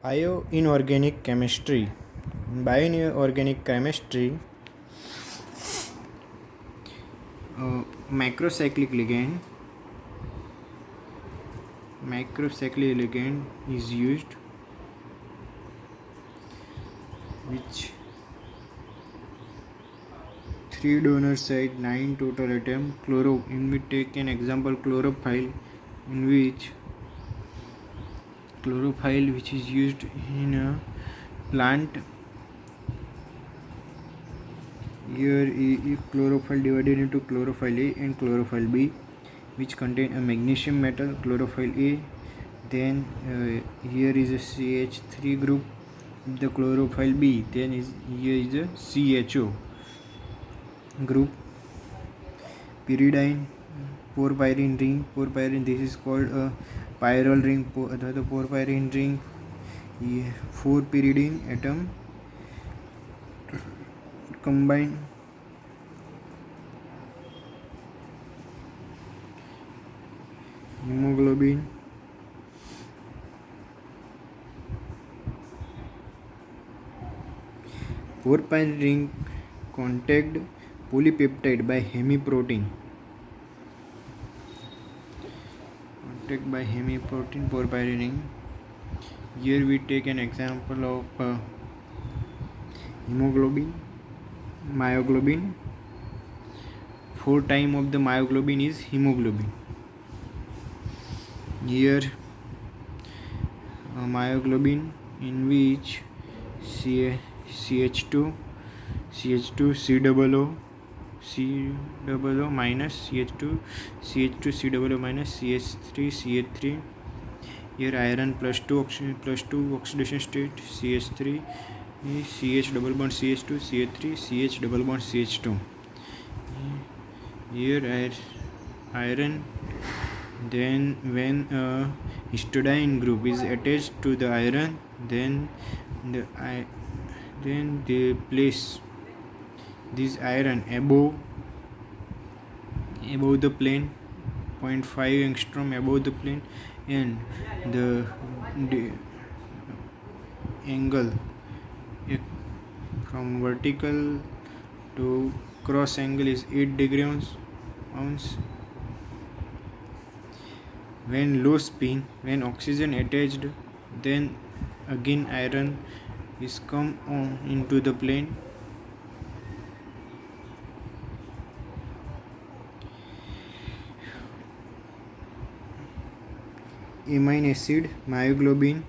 Bioinorganic chemistry. In bioinorganic chemistry, macrocyclic ligand is used, which 3 donor side, 9 total atom. In we take an example chlorophyll, in which chlorophyll which is used in a plant. Here is chlorophyll divided into chlorophyll A and chlorophyll B, which contain a magnesium metal, chlorophyll A. Then here is a CH3 group of the chlorophyll B. Then here is a CHO group. Pyridine, porphyrin ring. Porphyrin, this is called a pyral ring. The porphyrin ring, 4 pyridine atom combine. Hemoglobin, porphyrin ring contact polypeptide by hemiprotein. Porphyrin ring. Here we take an example of hemoglobin, myoglobin. 4 times of the myoglobin is hemoglobin. Here myoglobin, in which CH2 COO minus CH2 COO minus CH3. Here iron plus 2 oxidation state, CH3, CH double bond CH2, CH3, CH double bond CH2. Here iron. Then when a histidine group is attached to the iron, then they place this iron above the plane, 0.5 angstrom above the plane, and the angle from vertical to cross angle is 8 degrees. When low spin, when oxygen attached, then again iron is come on into the plane. Amine acid, myoglobin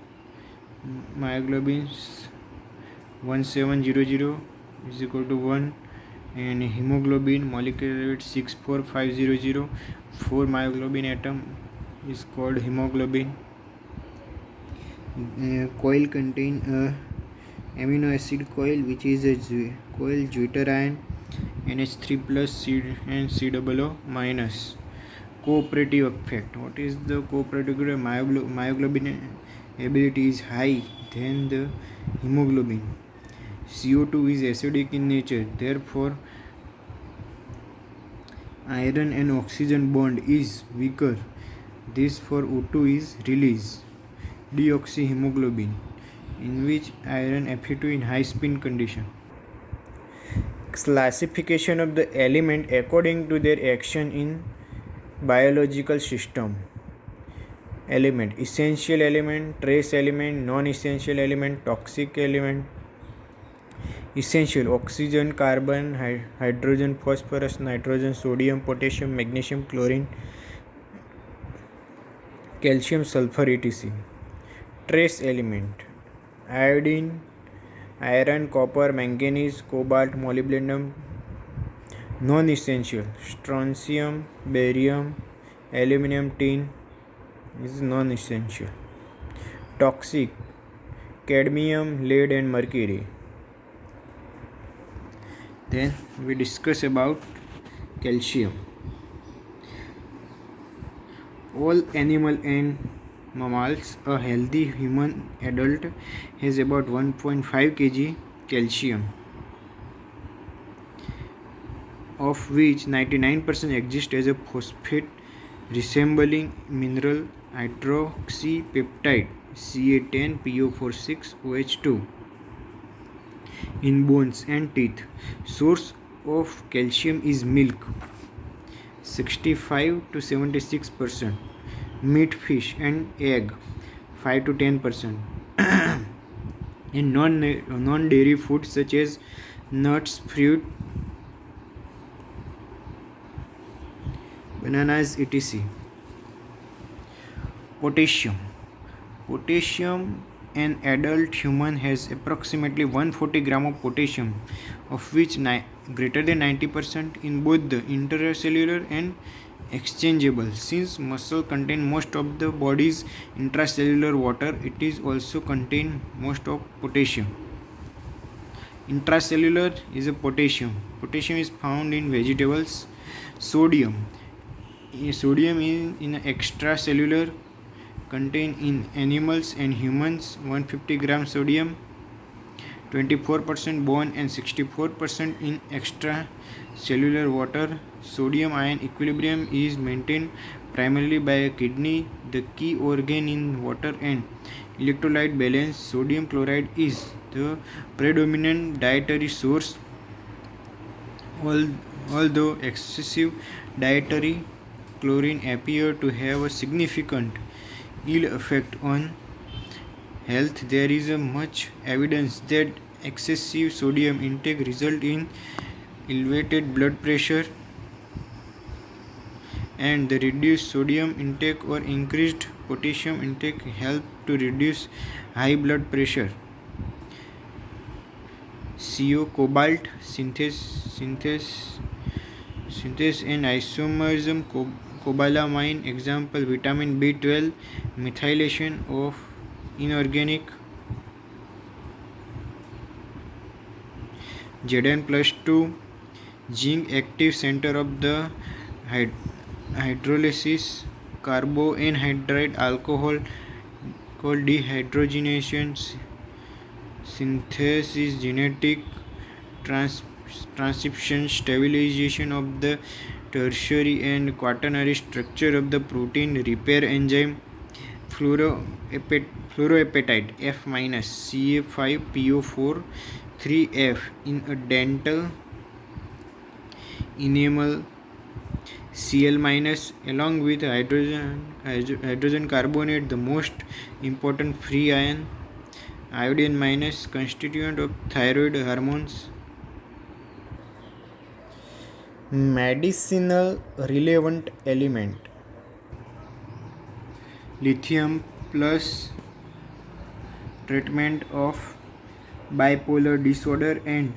1700 is equal to 1, and hemoglobin molecular weight 64500. 4 myoglobin atom is called hemoglobin. Coil contain a amino acid coil, which is a coil deuterion NH3 plus and COO minus. Cooperative effect. What is the cooperative? Myoglobin ability is high than the hemoglobin. CO2 is acidic in nature, therefore iron and oxygen bond is weaker. This for O2 is released. Deoxyhemoglobin, in which iron Fe2 in high spin condition. Classification of the element according to their action in biological system. Element: essential element, trace element, non-essential element, toxic element. Essential: oxygen, carbon, hydrogen, phosphorus, nitrogen, sodium, potassium, magnesium, chlorine, calcium, sulfur, etc. Trace element: iodine, iron, copper, manganese, cobalt, molybdenum. Non-essential: strontium, barium, aluminum, tin is non-essential. Toxic: cadmium, lead and mercury. Then we discuss about calcium. All animal and mammals, a healthy human adult has about 1.5 kg calcium, of which 99% exist as a phosphate resembling mineral hydroxypeptide Ca10PO46OH2 in bones and teeth. Source of calcium is milk, 65 to 76%, meat, fish, and egg, 5 to 10%, and non-dairy foods such as nuts, fruit, bananas, etc. Potassium. Potassium, an adult human has approximately 140 gram of potassium, of which greater than 90% in both the intracellular and exchangeable. Since muscle contain most of the body's intracellular water, it is also contain most of potassium. Intracellular is a potassium. Potassium is found in vegetables. Sodium. Sodium is in extracellular, contained in animals and humans. 150 gram sodium, 24% bone and 64% in extracellular water. Sodium ion equilibrium is maintained primarily by a kidney, the key organ in water and electrolyte balance. Sodium chloride is the predominant dietary source, although excessive dietary chlorine appear to have a significant ill effect on health. There is much evidence that excessive sodium intake results in elevated blood pressure, and the reduced sodium intake or increased potassium intake help to reduce high blood pressure. CO cobalt synthesis and isomerism. Cobalamin example, vitamin B12, methylation of inorganic Zn+2, zinc active center of the hydrolysis, carboanhydrate alcohol called dehydrogenation synthesis, genetic transcription, stabilization of the tertiary and quaternary structure of the protein, repair enzyme, fluoroapatite F- Ca5PO4 3F in a dental enamel, Cl- along with hydrogen carbonate, the most important free ion, iodine- constituent of thyroid hormones. Medicinal relevant element. Lithium plus treatment of bipolar disorder and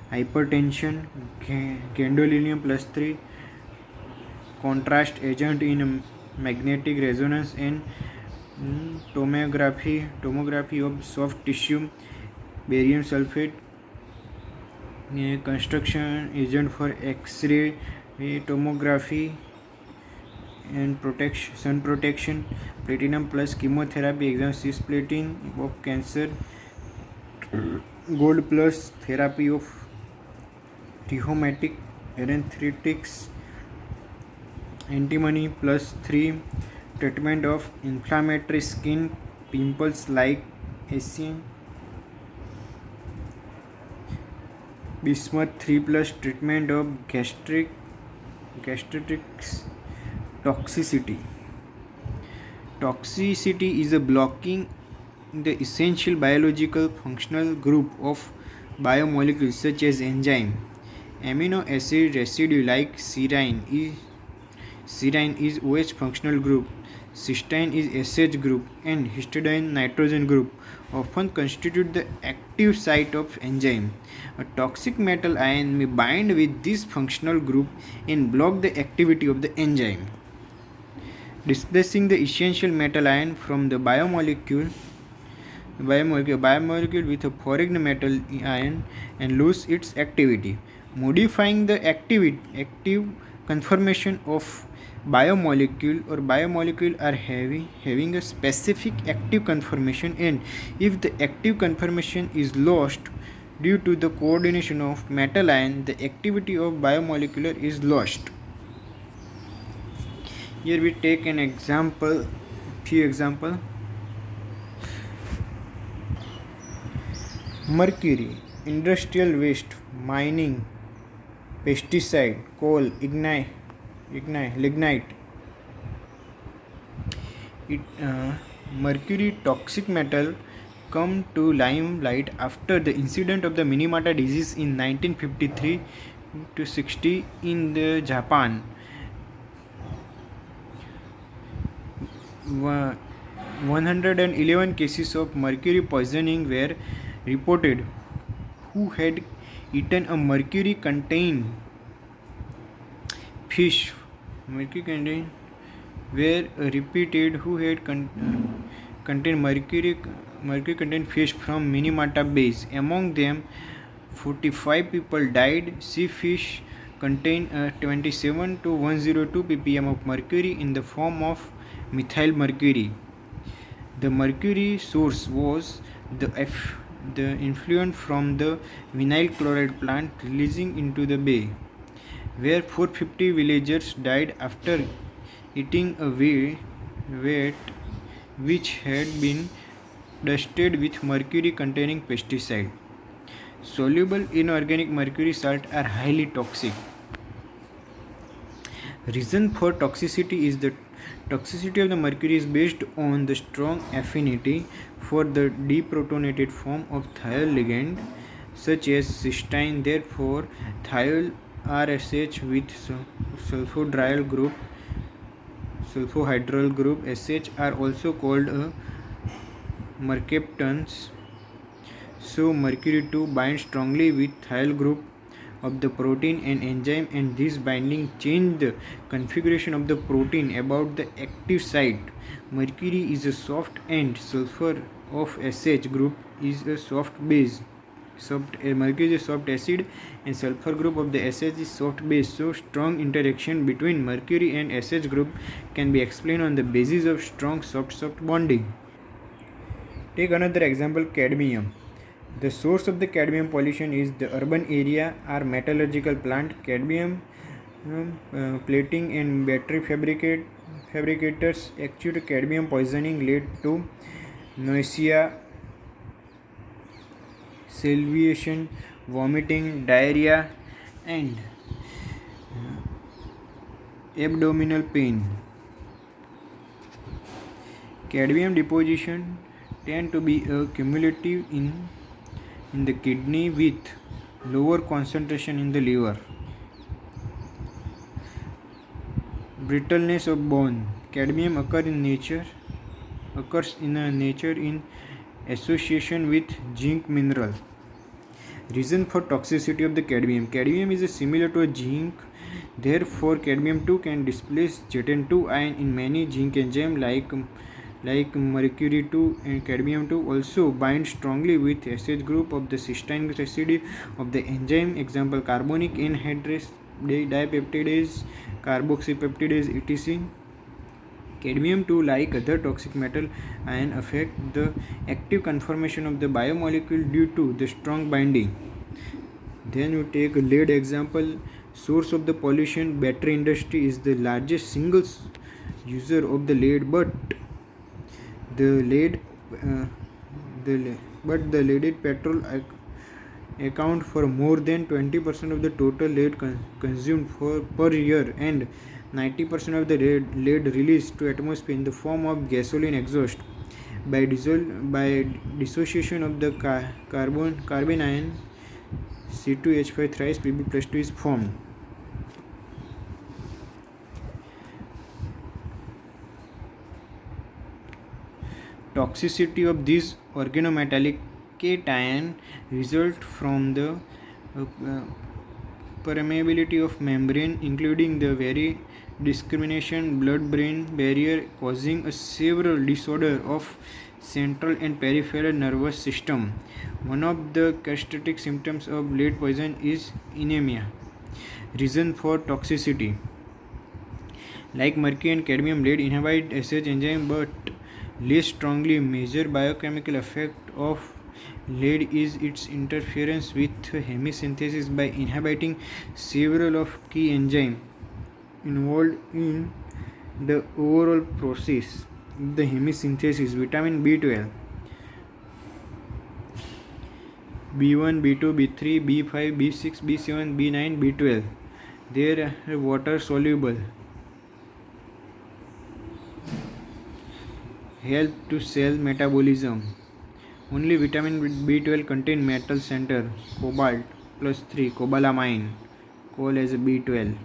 hypertension. Gadolinium +3 contrast agent in magnetic resonance and tomography of soft tissue. Barium sulfate, construction agent for X-ray tomography and sun protection. Platinum plus chemotherapy, example cisplatin of cancer. Gold plus therapy of rheumatic arthritis. Antimony +3 treatment of inflammatory skin pimples like ASEAN. Bismuth 3+ treatment of gastritis. Toxicity. Toxicity is a blocking the essential biological functional group of biomolecules such as enzyme. Amino acid residue like serine is OH functional group, cysteine is SH group, and histidine nitrogen group often constitute the active site of enzyme. A toxic metal ion may bind with this functional group and block the activity of the enzyme, displacing the essential metal ion from the biomolecule with a foreign metal ion and lose its activity, modifying the active conformation of biomolecule are having a specific active conformation, and if the active conformation is lost due to the coordination of metal ion, the activity of biomolecular is lost. Here we take an example, few example. Mercury, industrial waste, mining, pesticide, coal, lignite. Mercury, toxic metal, come to limelight after the incident of the Minamata disease in 1953 to 60 in the Japan. 111 cases of mercury poisoning were reported. Who had eaten a mercury contained fish? Mercury contained were repeated. Who had contained mercury contained fish from Minamata base. Among them, 45 people died. Sea fish contained 27 to 102 ppm of mercury in the form of methyl mercury. The mercury source was the effluent from the vinyl chloride plant releasing into the bay, where 450 villagers died after eating a wheat which had been dusted with mercury containing pesticide. Soluble inorganic mercury salts are highly toxic. Reason for toxicity is the toxicity of the mercury is based on the strong affinity for the deprotonated form of thiol ligand such as cysteine. Therefore, thiol RSH with sulfhydryl group SH are also called mercaptans. So mercury 2 binds strongly with thiol group of the protein and enzyme, and this binding change the configuration of the protein about the active site. Mercury is a soft and sulfur of SH group is a soft base. Mercury is a soft acid and sulfur group of the SH is soft base. So strong interaction between mercury and SH group can be explained on the basis of strong soft bonding. Take another example, cadmium. The source of the cadmium pollution is the urban area or metallurgical plant. Cadmium plating and battery fabricators acute cadmium poisoning led to nausea, salivation, vomiting, diarrhea, and abdominal pain. Cadmium deposition tend to be cumulative in the kidney with lower concentration in the liver. Brittleness of bone. Cadmium occurs in nature in association with zinc mineral. Reason for toxicity of the cadmium. Cadmium is similar to a zinc. Therefore, cadmium 2 can displace Zn2 ion in many zinc enzymes like mercury 2 and cadmium 2 also bind strongly with SH group of the cysteine acid of the enzyme. Example, carbonic anhydrase, dipeptidase, carboxypeptidase, etc. Cadmium 2, like other toxic metal ion, affect the active conformation of the biomolecule due to the strong binding. Then you take a lead example. Source of the pollution. Battery industry is the largest single user of the lead, but the leaded petrol account for more than 20% of the total lead consumed per year, and 90% of the lead released to atmosphere in the form of gasoline exhaust. By dissociation of the carbon ion, C2H5 thrice Pb plus 2 is formed. Toxicity of these organometallic cation result from the permeability of membrane, including the very discrimination blood-brain barrier, causing a several disorder of central and peripheral nervous system. One of the characteristic symptoms of lead poison is anemia. Reason for toxicity. Like mercury and cadmium, lead inhibit SH enzyme but less strongly. Major biochemical effect of lead is its interference with hemosynthesis by inhibiting several of key enzymes involved in the overall process of the hemosynthesis. Vitamin B12. B1, B2, B3, B5, B6, B7, B9, B12. They are water soluble. Help to cell metabolism. Only vitamin B12 contain metal center cobalt plus 3 cobalamin, called as B12.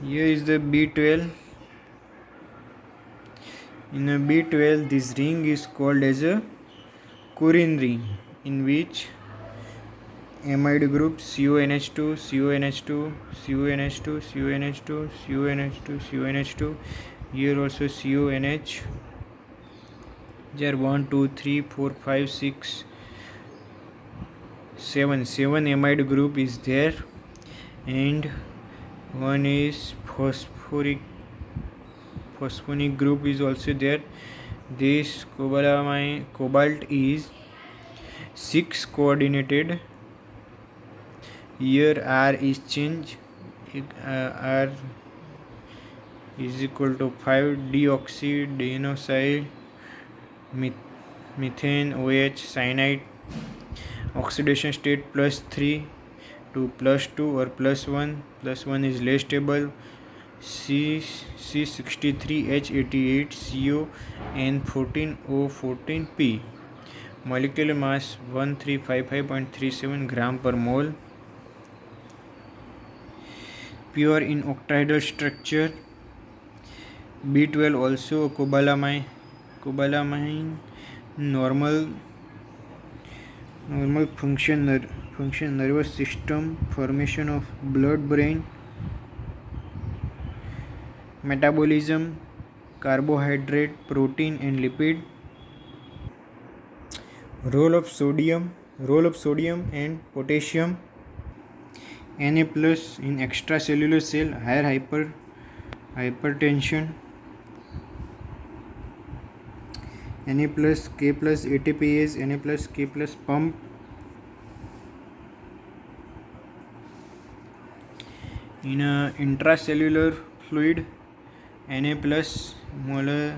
Here is the B12. In a B12, this ring is called as a Curin ring, in which amide group CONH2, CONH2, CONH2, CONH2, CONH2, CONH2. Here also CONH. There 1, 2, 3, 4, 5, 6, 7. 7 amide group is there, and one is phosphoric group is also there. This cobalt is 6 coordinated. Here R is change. R is equal to 5 deoxydenoside methane OH cyanide. Oxidation state +3 to +2 or +1. +1 is less stable. C63H88CO N14O14P. Molecular mass 1355.37 gram per mole. Pure in octahedral structure. B12 also cobalamin normal function nervous system, formation of blood brain, metabolism, carbohydrate, protein and lipid. Role of sodium and potassium. Na plus in extracellular cell, higher hypertension. Na plus K plus ATPase, Na plus K plus pump. In a intracellular fluid, Na plus molar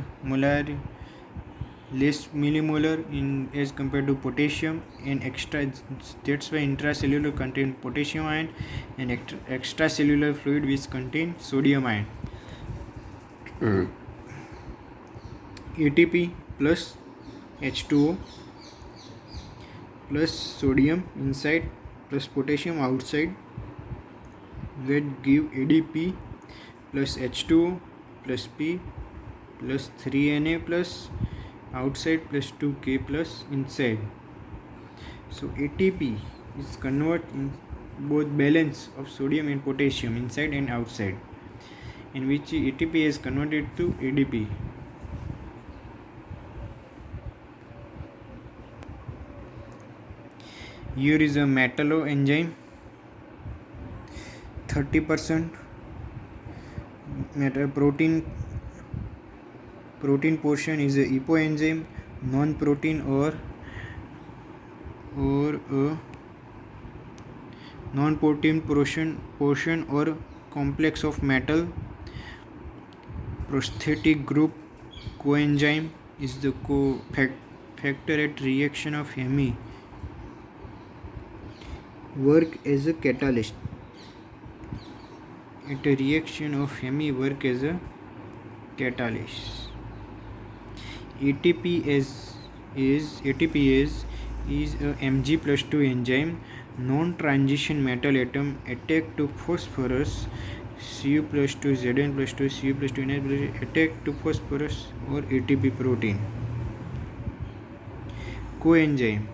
less millimolar in as compared to potassium, and that's why intracellular contain potassium ion, and extracellular fluid which contain sodium ion. ATP plus H2O plus sodium inside plus potassium outside, that give ADP plus H2O plus P plus 3Na plus outside plus 2K plus inside. So ATP is convert in both balance of sodium and potassium inside and outside, in which ATP is converted to ADP. Here is a metallo enzyme. 30% protein portion is a EPO enzyme. Non-protein or non-protein portion or complex of metal. Prosthetic group coenzyme is the factor at reaction of Hemi, work as a catalyst. At a reaction of Hemi, work as a catalyst. ATPase is a Mg+2 enzyme. Non-transition metal atom attack to phosphorus Cu+2 Zn+2 Cu+2 Na+2 attack to phosphorus or ATP protein. Coenzyme.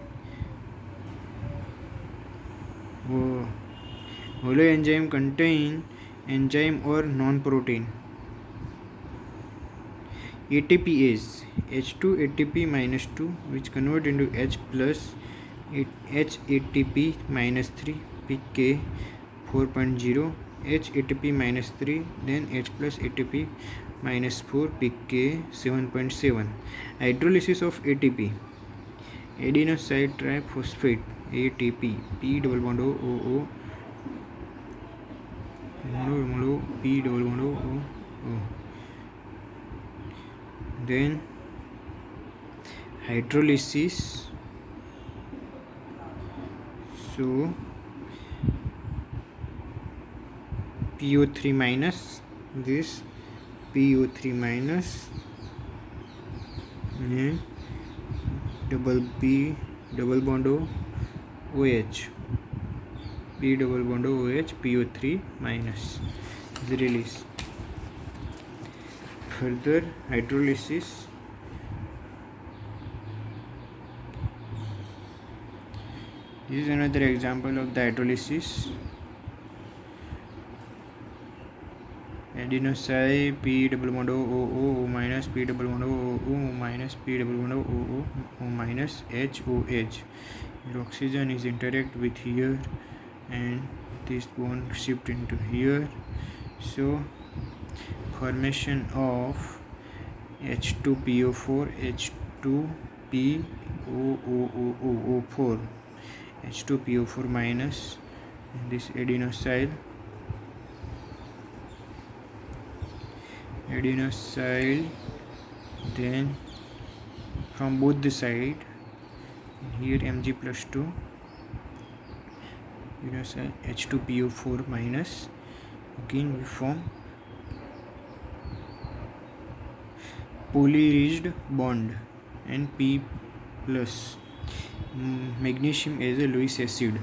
Holoenzyme contain enzyme or non-protein. ATPase H2 ATP -2 which convert into H plus H ATP -3 pK 4.0 H ATP -3 then H plus ATP -4 pK 7.7. Hydrolysis of ATP. Adenosine triphosphate ATP P double bond O P double bond O. Then hydrolysis. So PO3 minus, this PO3 minus and double B double bond OH, P double bond OH, PO3 minus is released. Further hydrolysis, this is another example of the hydrolysis. Adenosyl P double bond O minus, P double bond O minus, P double bond O minus, HOH. Your oxygen is interact with here and this bond shift into here. So formation of H2PO4, H2POO4, H2PO4 minus, this adenosyl, then from both the side, here Mg plus 2, adenosyl H2PO4 minus, again we form polyridged bond and P plus, magnesium as a Lewis acid.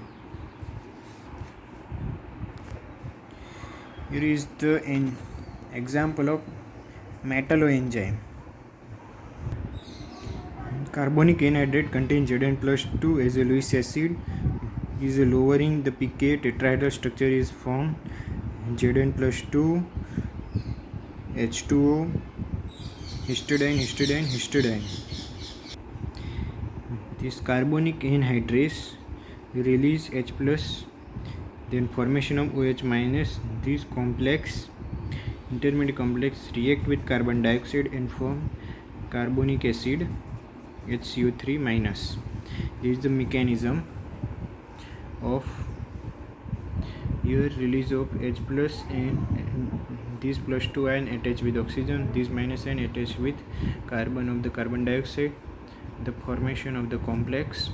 Here is the example of metalloenzyme. Carbonic anhydride contains Zn plus 2 as a Lewis acid, is lowering the pK. Tetrahedral structure is formed, Zn plus 2, H2O, histidine. This carbonic anhydrase release H plus, then formation of OH minus. This complex, intermediate complex, react with carbon dioxide and form carbonic acid HCO3 minus. This is the mechanism of here release of H plus and this plus 2 ion attached with oxygen, this minus ion attached with carbon of the carbon dioxide, the formation of the complex,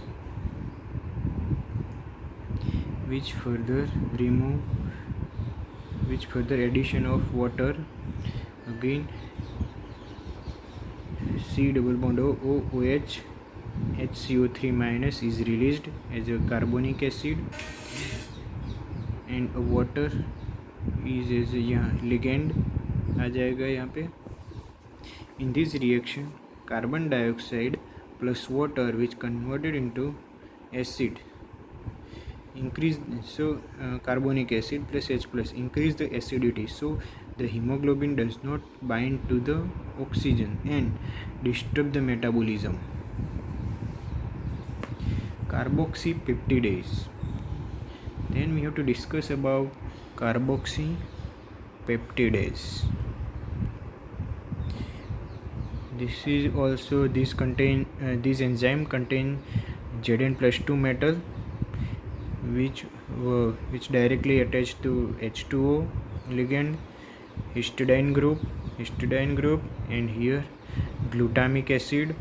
which further addition of water, again C double bond OH, HCO3 minus is released as a carbonic acid and water is as a ligand आ जाएगा यहाँ पे. In this reaction, carbon dioxide plus water which converted into acid increase, so carbonic acid plus H plus increase the acidity, so the hemoglobin does not bind to the oxygen and disturb the metabolism. Carboxypeptidase. Then we have to discuss about carboxypeptidase. This is also this enzyme contain Zn plus 2 metal which directly attached to H2O ligand, histidine group, and here glutamic acid,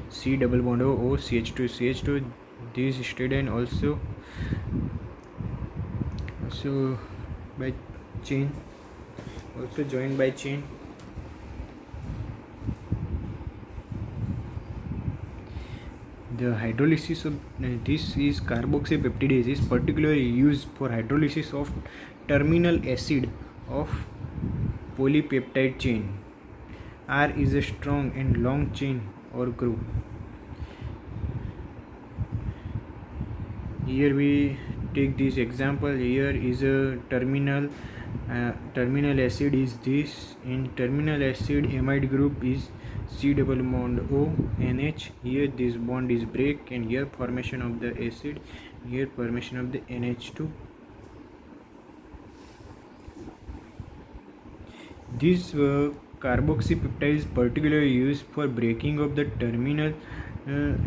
C double bond O CH2. This histidine also by chain, also joined by chain. The hydrolysis of this is carboxypeptidase is particularly used for hydrolysis of terminal acid of polypeptide chain. R is a strong and long chain or group. Here we take this example. Here is a terminal acid is this. In terminal acid, amide group is C double bond O NH. Here this bond is break and here formation of the acid, here formation of the NH2. This carboxypeptide is particularly used for breaking of the terminal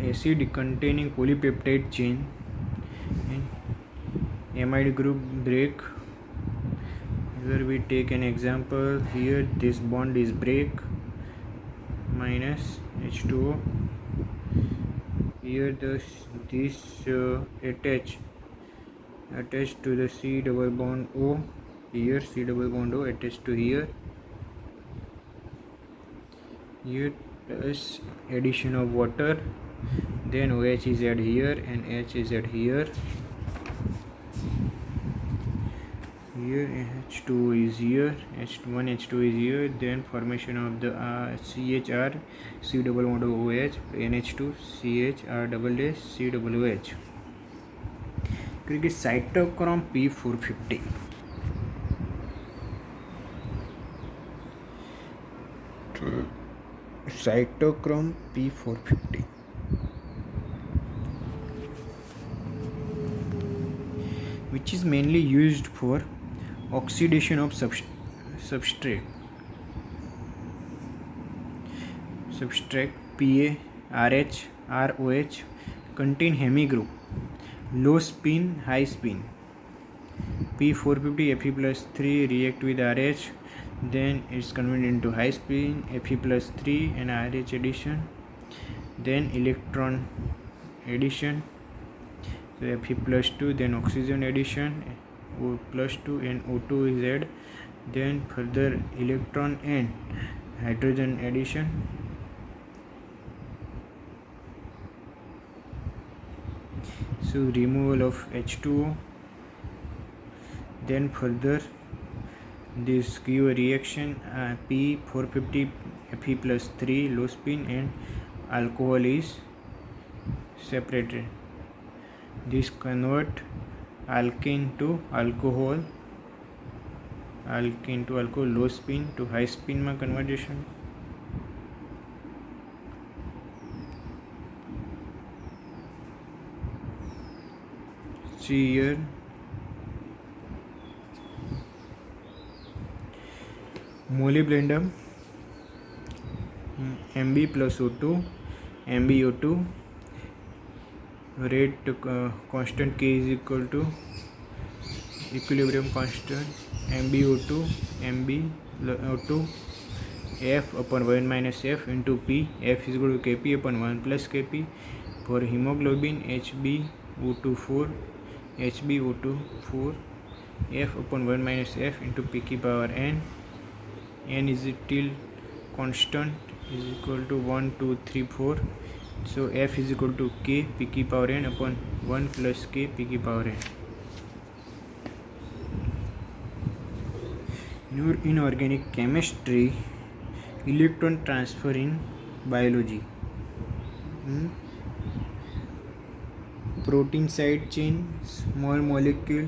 acid containing polypeptide chain. And amide group break. Here we take an example. Here this bond is break minus H2O. here this attached to the C double bond O. Here C double bond O attached to here plus addition of water, then OH is add here and H is add here. Here H2 is here, H1 H2 is here, then formation of the CHR C double bond OH NH2 CHR double dash C double OH. क्योंकि cytochrome P450 cytochrome P450 which is mainly used for oxidation of substrate Pa, RH, ROH contain hemi group, low spin, high spin. P450 Fe plus 3 react with RH, then it's converted into high spin Fe plus 3 and RH addition, then electron addition, so Fe plus 2, then oxygen addition O plus 2 and O2 is added, then further electron and hydrogen addition, so removal of H2O, then further this give a reaction P450 Fe plus 3 low spin and alcohol is separated. This convert alkane to alcohol low spin to high spin માં conversion. See here molybdenum Mb plus O2 MbO2 rate constant K is equal to equilibrium constant MbO2 MbO2 F upon 1 minus F into P. F is equal to Kp upon 1 plus Kp. For hemoglobin HbO2 4 F upon 1 minus F into Pk power n. N is still constant is equal to 1 2 3 4, so F is equal to K Pk power n upon 1 plus K Pk power n. In your inorganic chemistry, electron transfer in biology, protein side chain, small molecule,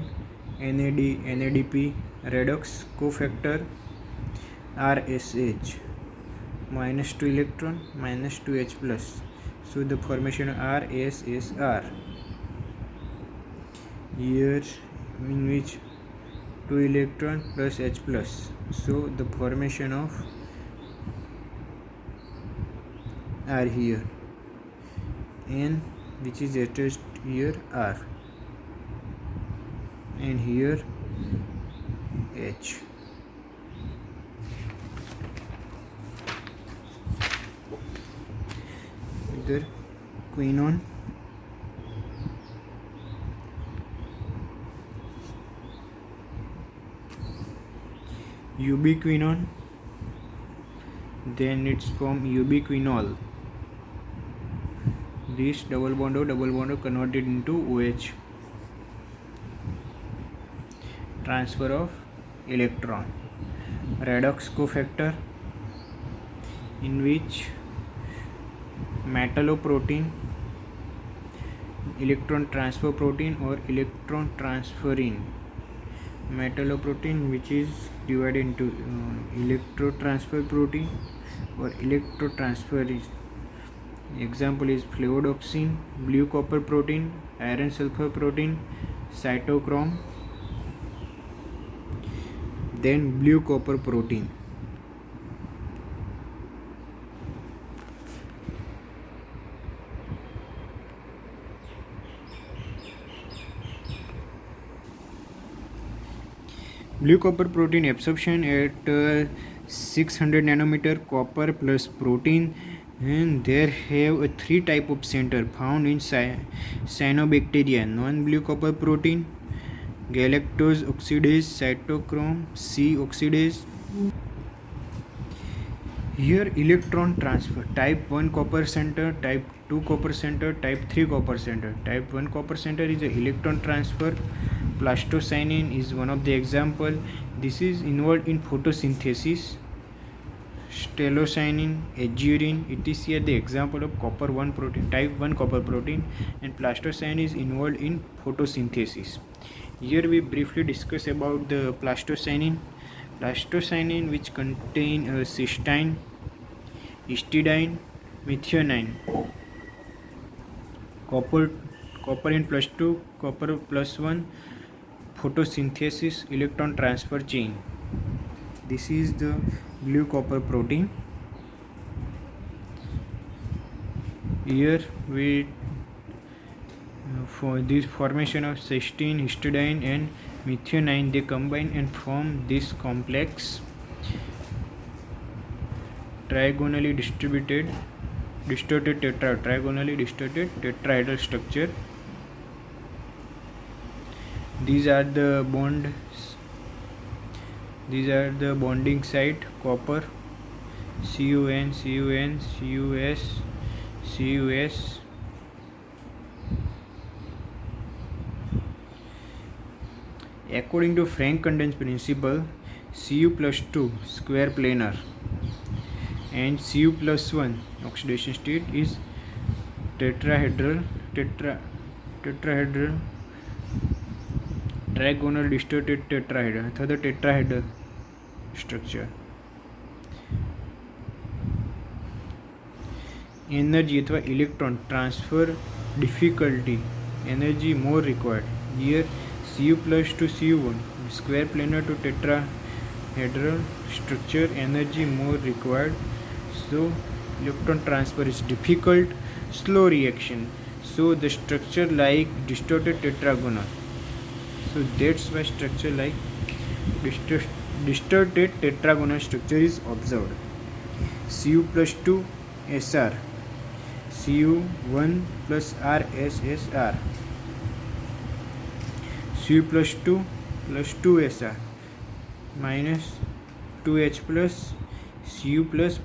NAD, NADP, redox cofactor, RSH, minus 2 electron, minus 2 H plus. So the formation of RSSR here, in which 2 electron plus H plus. So the formation of R here, N which is attached here R, and here H. Either quinone, ubiquinone, then it's from ubiquinol. This double bond O converted into OH. Transfer of electron. Redox cofactor, in which metalloprotein, electron transfer protein or electron transferrin. Metalloprotein, which is divided into electrotransfer protein or electrotransferase. Example is fluodoxin, blue copper protein, iron sulfur protein, cytochrome, then blue copper protein. Blue copper protein absorption at 600 nanometer, copper plus protein And there have a three type of center found in cyanobacteria: non-blue copper protein, galactose oxidase, cytochrome C oxidase. Here electron transfer: type 1 copper center, type 2 copper center, type 3 copper center. Type 1 copper center is a electron transfer. Plastocyanin is one of the example. This is involved in photosynthesis. Stellocyanin, azurin, etc. are the example of copper 1 protein, type 1 copper protein, and plastocyanin is involved in photosynthesis. Here we briefly discuss about the plastocyanin. Plastocyanin, which contain cysteine, histidine, methionine, copper in plus 2, copper plus 1, photosynthesis, electron transfer chain. This is the blue copper protein. Here we for this formation of cysteine, histidine and methionine, they combine and form this complex trigonally distorted tetrahedral structure. These are the bonding site: copper, CuN, CuN, CuS, CuS. According to Frank-Condon's principle, Cu plus 2 square planar and Cu plus 1 oxidation state is tetrahedral trigonal distorted tetrahedral, अथवा the tetrahedral structure. Energy अथवा electron transfer difficulty, energy more required. Here Cu plus to Cu1 square planar to tetrahedral structure, energy more required, so electron transfer is difficult, slow reaction, so the structure like distorted tetragonal. So that's why structure like distorted tetragonal structure is observed. Cu plus 2 Sr, Cu1 plus R SSR, Cu plus 2 Sr minus 2H plus Cu plus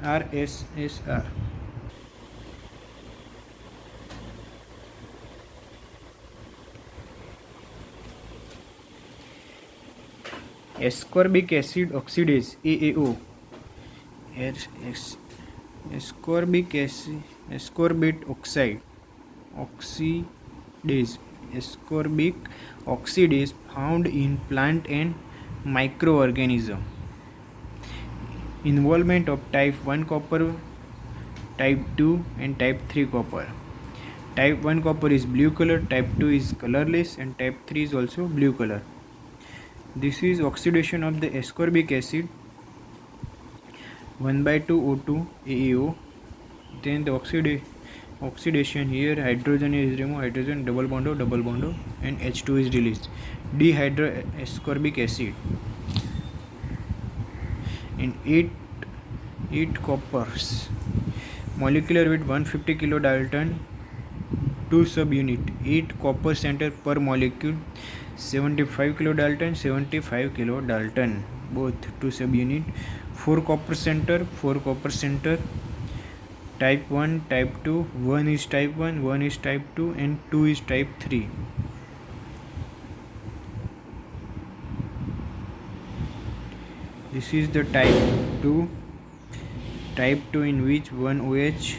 R SSR. Ascorbic acid oxidase AAO, ascorbate oxide oxidase, ascorbic oxidase found in plant and microorganism. Involvement of type 1 copper, type 2 and type 3 copper. Type 1 copper is blue color, type 2 is colorless and type 3 is also blue color. This is oxidation of the ascorbic acid, 1/2 O2 AeO. Then the oxidation here, hydrogen is removed, hydrogen double bond O, and H2 is released, dihydroascorbic acid. And 8 coppers, molecular weight 150 kilodalton, 2 subunit, 8 copper center per molecule, 75 kilodalton, both 2 subunit, 4 copper center, type 1, type 2, 1 is type 1, 1 is type 2 and 2 is type 3. This is the type 2 in which 1 OH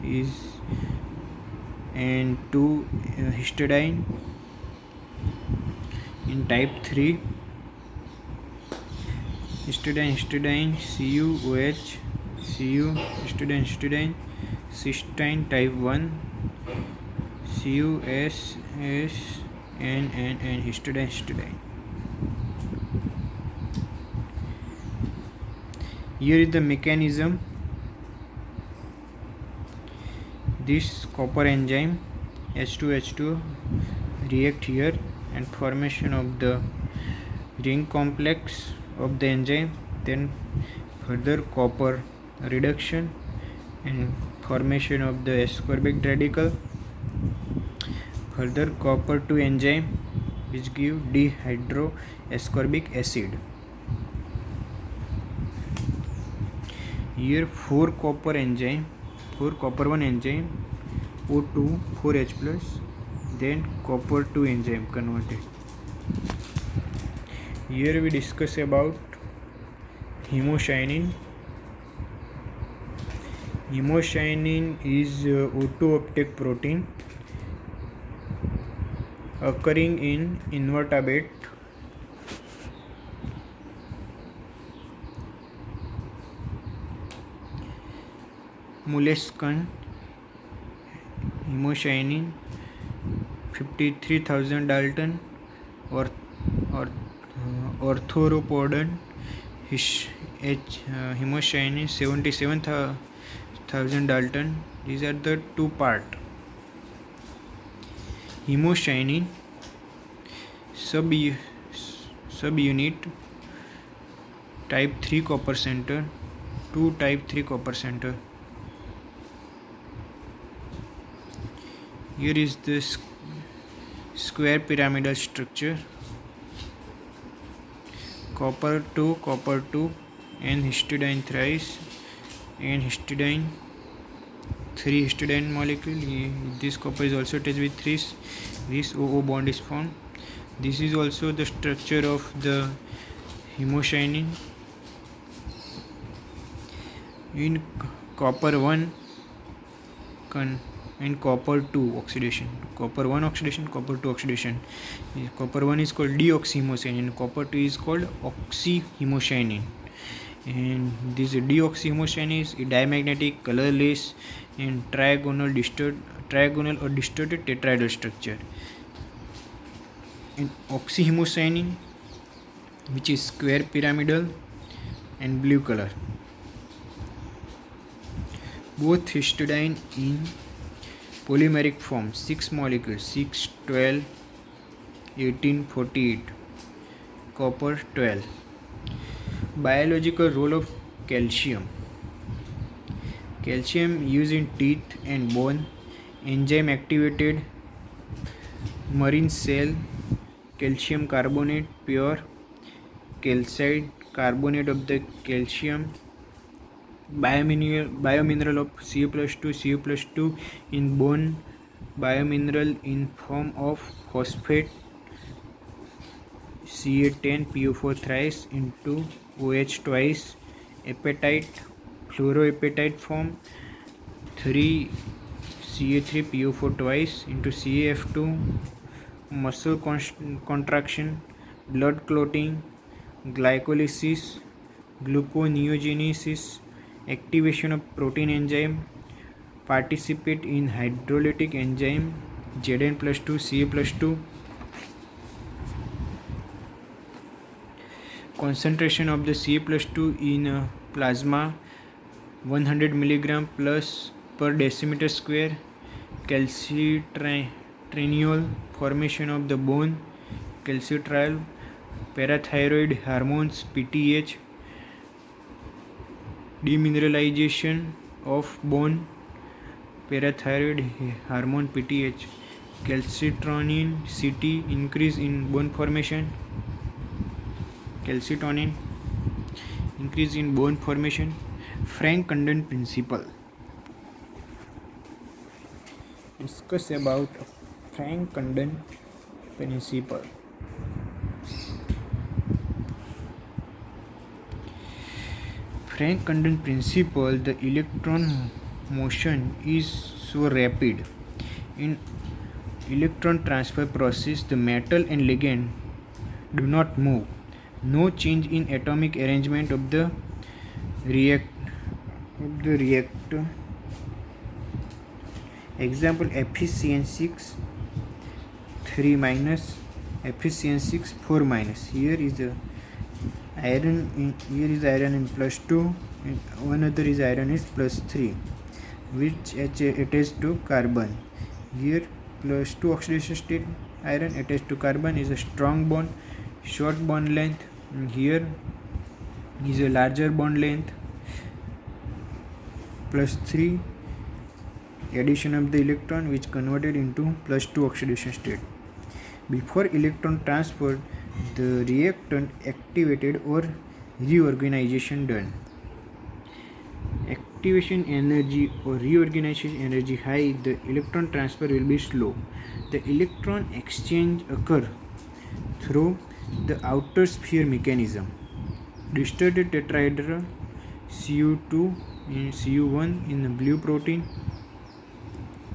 is and 2 histidine. In type 3, histidine, Cu, OH, Cu, histidine, cysteine. Type 1, Cu, S, N, histidine. Here is the mechanism. This copper enzyme H2H2 react here and formation of the ring complex of the enzyme, then further copper reduction and formation of the ascorbic radical. Further, copper 2 enzyme which give dihydroascorbic acid. Here 4 copper 1 enzyme O2 4H plus, then copper 2 enzyme converted. Here we discuss about hemocyanin. Hemocyanin is O2 uptake protein occurring in invertebrate molluscan. Hemocyanin 53,000 Dalton or arthropodon. Hemocyanin 77,000 Dalton. These are the two part. Hemocyanin subunit type 3 copper center, 2 type 3 copper center. Here is the square pyramidal structure. Copper 2 and histidine thrice and histidine 3 histidine molecule. This copper is also attached with 3. This OO bond is formed. This is also the structure of the hemocyanin. In copper 1 and copper 2 oxidation. Copper 1 oxidation, copper 2 oxidation. Copper 1 is called deoxyhemocyanin, copper 2 is called oxyhemocyanin. And this deoxyhemocyanin is diamagnetic, colorless, and trigonal or distorted tetrahedral structure. And oxyhemocyanin, which is square pyramidal and blue color. Both histidine in polymeric form, 6 molecules, 6, 12, 18, 48, copper 12. Biological role of calcium. Calcium used in teeth and bone, enzyme activated marine cell, calcium carbonate, pure calcite, carbonate of the calcium, biomineral of Cu+2 in bone, biomineral in form of phosphate Ca10PO4 thrice into OH twice, apatite, fluoroapatite form 3 Ca3PO4 twice into CaF2, muscle contraction, blood clotting, glycolysis, gluconeogenesis, activation of protein enzyme, participate in hydrolytic enzyme Zn+2 Ca+2, concentration of the Ca+2 in plasma 100 mg plus per decimeter square, calcitriol, formation of the bone, calcitriol, parathyroid hormones PTH, demineralization of bone, parathyroid hormone PTH, calcitonin CT, increase in bone formation, calcitonin, increase in bone formation. Frank-Condon principle. Discuss about Frank-Condon principle. Frank-Condon principle, the electron motion is so rapid. In electron transfer process, the metal and ligand do not move. No change in atomic arrangement of the reactor. Example, FeCN6 3 minus, FeCN6 4 minus. Here is iron in +2 and one other is iron is +3, which attached to carbon. Here +2 oxidation state iron attached to carbon is a strong bond, short bond length. And here is a larger bond length. plus 3 addition of the electron, which converted into plus 2 oxidation state. Before electron transfer, the reactant activated or reorganization done. Activation energy or reorganization energy high, the electron transfer will be slow. The electron exchange occur through the outer sphere mechanism. Distorted tetrahedral Cu2 and Cu1 in the blue protein.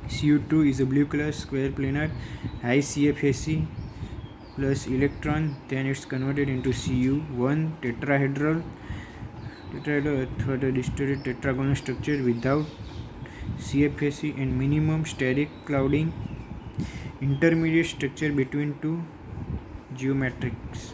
Cu2 is a blue color square planar high CFAC plus electron, then it's converted into Cu1 tetrahedral third distorted tetragonal structure without CFAC and minimum steric clouding, intermediate structure between two geometrics.